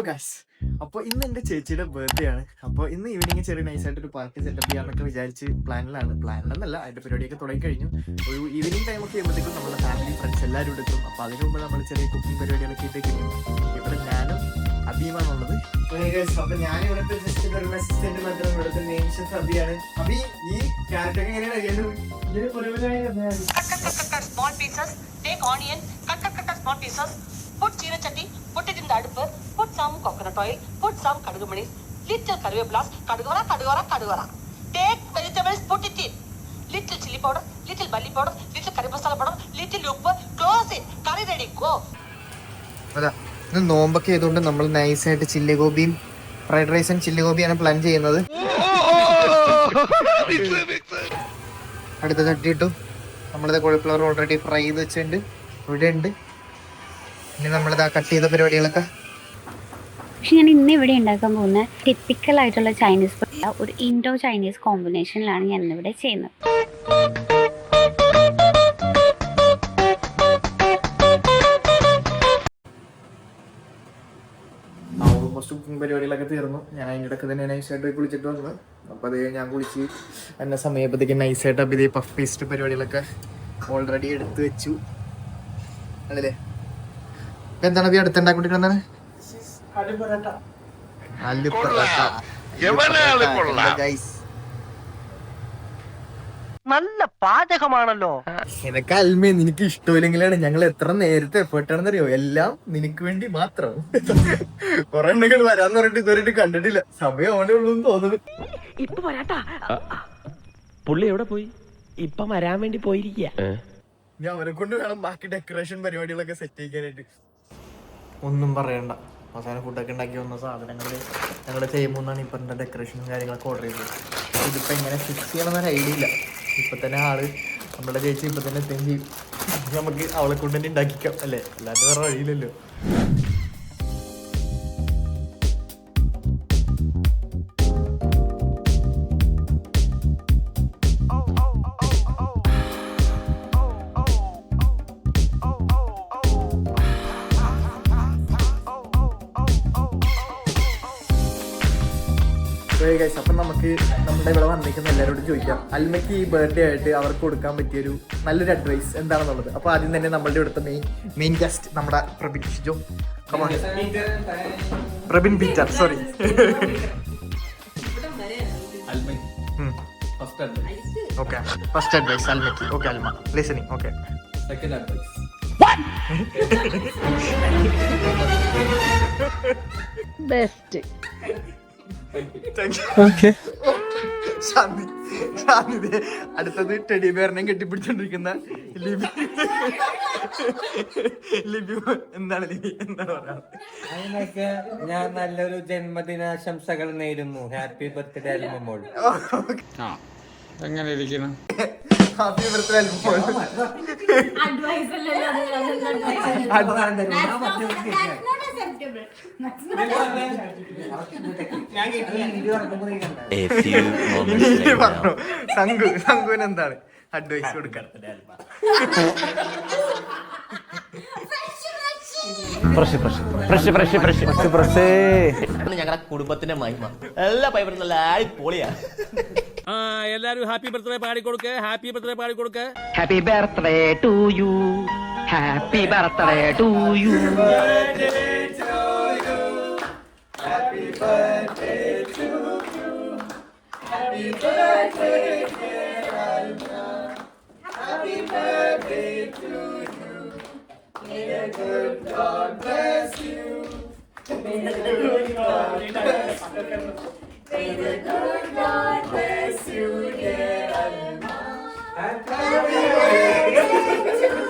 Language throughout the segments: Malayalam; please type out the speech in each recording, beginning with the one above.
ഗൈസ്, അപ്പോൾ ഇന്ന് എൻ്റെ ചേച്ചിയുടെ ബർത്ത്ഡേ ആണ്. അപ്പോൾ ഇന്ന് ഈവനിങ് ചെറിയ നൈസായിട്ടൊരു പാർട്ടി സെറ്റപ്പ് ചെയ്യാമെന്നൊക്കെ വിചാരിച്ച് പ്ലാനിലെന്നല്ല അതിൻ്റെ പരിപാടിയൊക്കെ തുടങ്ങി കഴിഞ്ഞു. ഒരു ഈവനിങ് ടൈമൊക്കെ ചെയ്യുമ്പോഴത്തേക്കും നമ്മുടെ ഫാമിലി ഫ്രണ്ട്സ് എല്ലാവരും എടുക്കും. അപ്പോൾ അതിന് മുമ്പ് നമ്മൾ ചെറിയ കുക്കിംഗ് പരിപാടികളൊക്കെ ഇട്ടേക്കും. ഇവിടെ ഞാനും അബിയുമാണുള്ളത്. അപ്പോൾ ഞാൻ ഇവിടുത്തെ ജസ്റ്റ് ഒരു അസിസ്റ്റന്റ് മാത്രം, ഇവിടുത്തെ മെയിൻ ഷെഫ് അബിയാണ്. അബി, ഈ ക്യാരക്ടർ എങ്ങനെയാണ് അറിയാലോ? Put jeera chatti, put it in the adupu, put some coconut oil, put some kadugu manis, little karvepulas, kadugara. Take vegetables, put it in. Little chili powder, little bully powder, little curry masala powder, little uppu, close it. Curry ready, go. അതാ, ഇത് നോമ്പൊക്കെ ആയതുകൊണ്ട് നമ്മൾ നൈസായിട്ട് ചില്ലി ഗോപിയും ഫ്രൈഡ് റൈസും ചില്ലി ഗോപിയാണ് പ്ലാൻ ചെയ്യുന്നത്. അടുത്ത തട്ടിയിട്ടു നമ്മളിത് കോളിഫ്ലവർ ഓൾറെഡി ഫ്രൈ ചെയ്ത് വെച്ചിട്ടുണ്ട്, ഇവിടെ ഉണ്ട്. ഇനി നമ്മളിതാ കട്ട് ചെയ്ത പരിപാടികളൊക്കെ. പക്ഷെ ഞാൻ ഇന്ന് ഇവിടെ ഉണ്ടാക്കാൻ പോകുന്ന ടിപ്പിക്കൽ ആയിട്ടുള്ള ചൈനീസ് ഫുഡ്, ഒരു ഇൻഡോ ചൈനീസ് കോമ്പിനേഷനിലാണ് ഞാൻ ഇന്നിവിടെ ചെയ്യുന്നത്. ഓൾമോസ്റ്റ് കുക്കിംഗ് പരിപാടികളൊക്കെ തീർന്നു. ഞാൻ അതിൻ്റെ ഇടയ്ക്ക് തന്നെ നൈസായിട്ട് കുളിച്ചിട്ട് വന്നു. അപ്പോൾ അത് ഞാൻ കുളിച്ച് എന്നെ സമയപ്പോഴത്തേക്ക് നൈസായിട്ട് അപ്പോൾ ഇതേ പഫ് പേസ്റ്റ് പരിപാടികളൊക്കെ ഓൾറെഡി എടുത്ത് വെച്ചു. അതല്ലേ എന്താണ് അത് അടുത്തുണ്ടാക്കിക്കൊണ്ടിരിക്കുന്നത്? നല്ല പാചകമാണല്ലോ. നിനക്ക് അൽമേ, നിനക്ക് ഇഷ്ടമില്ലെങ്കിലാണ് ഞങ്ങൾ എത്ര നേരത്തെ എഫേർട്ട് ആണെന്നറിയോ? എല്ലാം നിനക്ക് വേണ്ടി മാത്രം. കൊറേ എണ്ണങ്ങൾ വരാന്ന് പറഞ്ഞിട്ട് ഇതുവരെ കണ്ടിട്ടില്ല. സമയം അവനേ ഉള്ളൂ തോന്നുന്നു. ഇപ്പൊ വരാട്ടാ. പുള്ളി എവിടെ പോയി? ഇപ്പൊ വരാൻ വേണ്ടി പോയിരിക്കുക. ഞാൻ അവരെ കൊണ്ട് വേണം ബാക്കി ഡെക്കറേഷൻ പരിപാടികളൊക്കെ സെറ്റ് ചെയ്യാനായിട്ട്. ഒന്നും പറയണ്ട, അവസാനം ഫുഡൊക്കെ ഉണ്ടാക്കി വന്ന സാധനങ്ങൾ ഞങ്ങളുടെ ചെയ്യുമ്പോഴാണ് ഈ പറഞ്ഞ ഡെക്കറേഷനും കാര്യങ്ങളൊക്കെ ഓർഡർ ചെയ്തത്. ഇതിപ്പോൾ എങ്ങനെ ഫിക്സ് ചെയ്യണമെന്നൊരു ഐഡിയ ഇല്ല. ഇപ്പം തന്നെ ആള് നമ്മുടെ ചേച്ചി ഇപ്പം തന്നെ എത്തുകയും ചെയ്യും. നമുക്ക് അവളെ കൊണ്ട് തന്നെ ഉണ്ടാക്കിക്കാം അല്ലേ, അല്ലാതെ വേറെ വഴിയില്ലല്ലോ. അപ്പം നമുക്ക് നമ്മുടെ ഇവിടെ വന്നിരിക്കുന്ന എല്ലാവരോടും ചോദിക്കാം, അൽമയ്ക്ക് ഈ ബർത്ത്ഡേ ആയിട്ട് അവർക്ക് കൊടുക്കാൻ പറ്റിയൊരു നല്ലൊരു അഡ്വൈസ് എന്താണെന്നുള്ളത്. അപ്പോൾ ആദ്യം തന്നെ നമ്മളുടെ ഇവിടുത്തെ മെയിൻ ഗസ്റ്റ് നമ്മുടെ Prabin Shijo. Prabin Peter, sorry. Okay, first advice അൽമയ്ക്ക്. Okay Alma, listening. Okay, second advice best. അടുത്തത് ടെഡി ബെയറിനെയും കെട്ടിപ്പിടിച്ചോണ്ടിരിക്കുന്ന ലിബി. എന്താണ് ലിബി, എന്താണ് പറയാ? അതിനൊക്കെ ഞാൻ നല്ലൊരു ജന്മദിനാശംസകൾ നേരുന്നു. ഹാപ്പി ബർത്ത്ഡേ അൽമോൾ. എങ്ങനെ ഇരിക്കണം? Happy birthday അൽമോൾ. സംഘുവിന് എന്താണ് അഡ്വൈസ് കൊടുക്കാൻ? ഞങ്ങളുടെ കുടുംബത്തിന്റെ മഹിമ എല്ലാ പൈപ്പറും നല്ല പൊളിയാ. എല്ലാരും ഹാപ്പി ബർത്ത്ഡേ പാടിക്കൊടുക്ക, ഹാപ്പി ബർത്ത്ഡേ പാടിക്കൊടുക്ക. Happy birthday to you, happy birthday to you. Happy birthday to you. Happy birthday, dear Alma. Happy birthday to you. May the good God bless you. May the good God bless you. May the good God bless you, dear Alma. Happy birthday to you.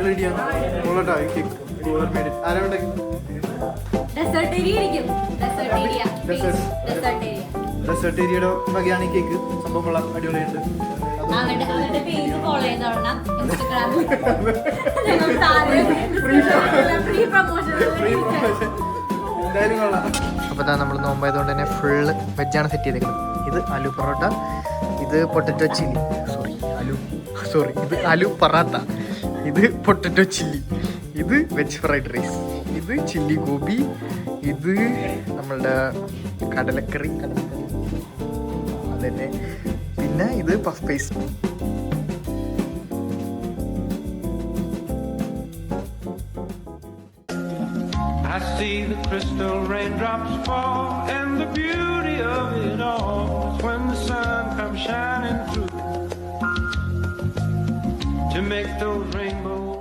റെഡിയാണ് മോളോട്ടോ ഈ കേക്ക് കൂളർ മേഡ് ആരാ ഉണ്ടാക്കി ഡെസേർട്ട് ഏരിയയുടെ വകയാണ് ഈ കേക്ക് സംഭവം കൊള്ളാം അടിപൊളിയുണ്ട് എന്തായാലും കൊള്ളാം. അപ്പോൾ നമ്മൾ നോമ്പായതുകൊണ്ട് തന്നെ ഫുള്ള് വെജാണ് സെറ്റ് ചെയ്തേക്കുന്നത്. ഇത് ആലു പൊറോട്ട, ഇത് പൊട്ടറ്റോ ചില്ലി, ഇത് ആലു പറാത്ത, ഇത് പൊട്ടറ്റോ ചില്ലി, ഇത് വെജ് ഫ്രൈഡ് റൈസ്, ഇത് ചില്ലി ഗോബി, ഇത് നമ്മളുടെ കടലക്കറി അതന്നെ, പിന്നെ ഇത് puff paste. I see the crystal raindrops fall, and the beauty of it all is when the sun comes shining through to make those rainbows.